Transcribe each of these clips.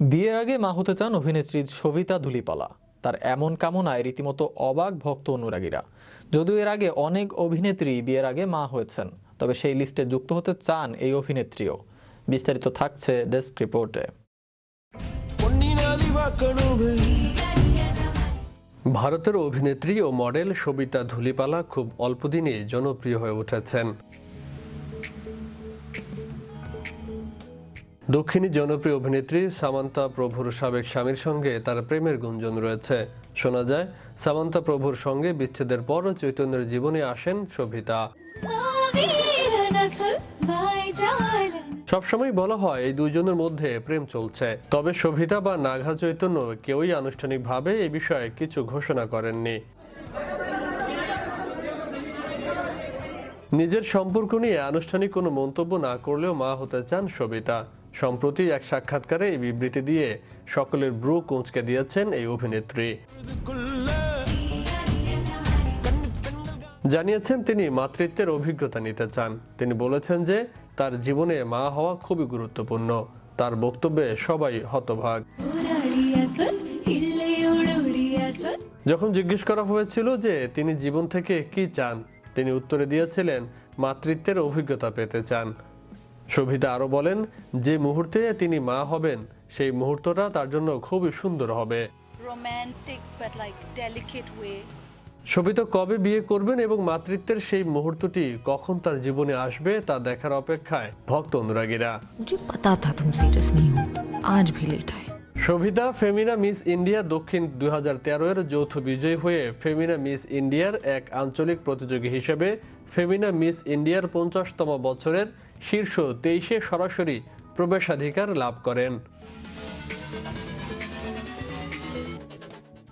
বিয়ের আগে মা হতে চান অভিনেত্রী সবিতা ধুলিপালা। তার এমন কামনায় রীতিমতো অবাক ভক্ত অনুরাগীরা। যদিও এর আগে অনেক অভিনেত্রী বিয়ের আগে মা হয়েছেন, তবে সেই লিস্টে যুক্ত হতে চান এই অভিনেত্রীও। বিস্তারিত থাকছে ডেস্ক রিপোর্টে। ভারতের অভিনেত্রী ও মডেল সবিতা ধুলিপালা খুব অল্প দিনে জনপ্রিয় হয়ে উঠেছেন। দক্ষিণী জনপ্রিয় অভিনেত্রী সামান্তা প্রভুর সাবেক স্বামীর সঙ্গে তার প্রেমের গুঞ্জন রয়েছে। শোনা যায়, সামান্তা প্রভুর সঙ্গে বিচ্ছেদের পর চৈতন্যের জীবনে আসেন সবিতা। সবসময় বলা হয় এই দুইজনের মধ্যে প্রেম চলছে, তবে সবিতা বা নাগা চৈতন্য কেউই আনুষ্ঠানিকভাবে এ বিষয়ে কিছু ঘোষণা করেননি। নিজের সম্পর্ক নিয়ে আনুষ্ঠানিক কোনো মন্তব্য না করলেও মা হতে চান সবিতা। সম্প্রতি এক সাক্ষাৎকারে এই বিবৃতি দিয়ে সকলের ব্রু কুঁচকে দিয়েছেন এই অভিনেত্রী। জানিয়েছেন তিনি মাতৃত্বের অভিজ্ঞতা নিতে চান। তিনি বলেছেন যে তার জীবনে মা হওয়া খুবই গুরুত্বপূর্ণ। তার বক্তব্যে সবাই হতবাক। যখন জিজ্ঞেস করা হয়েছিল যে তিনি জীবন থেকে কি চান, তিনি উত্তরে দিয়েছিলেন মাতৃত্বের অভিজ্ঞতা পেতে চান। সবিতা আরো বলেন, যে মুহূর্তে তিনি মা হবেন সেই মুহূর্তটা তার জন্য খুবই সুন্দর হবে। সবিতা কবে বিয়ে করবেন এবং মাতৃত্বের সেই মুহূর্তটি কখন তার জীবনে আসবে তা দেখার অপেক্ষায় ভক্ত অনুরাগীরা। সবিতা ফেমিনা মিস ইন্ডিয়া দক্ষিণ 2013 এর যৌথ বিজয়ী হয়ে ফেমিনা মিস ইন্ডিয়ার এক আঞ্চলিক প্রতিযোগী হিসেবে ফেমিনা মিস ইন্ডিয়ার 50তম বছরের শীর্ষ 23-এ সরাসরি প্রবেশাধিকার লাভ করেন।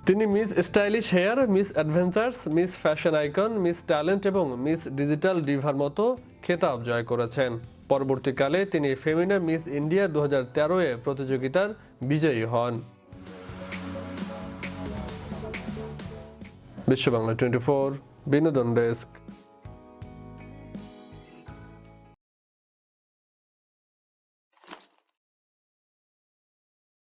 তিনি Miss stylish hair, Miss adventures, Miss fashion icon, Miss talent এবং মিস ডিজিটাল ডিভার মতো খেতাব জয় করেছেন। পরবর্তীকালে তিনি ফেমিনা মিস ইন্ডিয়া 2013-এ প্রতিযোগিতার বিজয়ী হন। বিশ্ব বাংলা 24 বিনোদন ডেস্ক।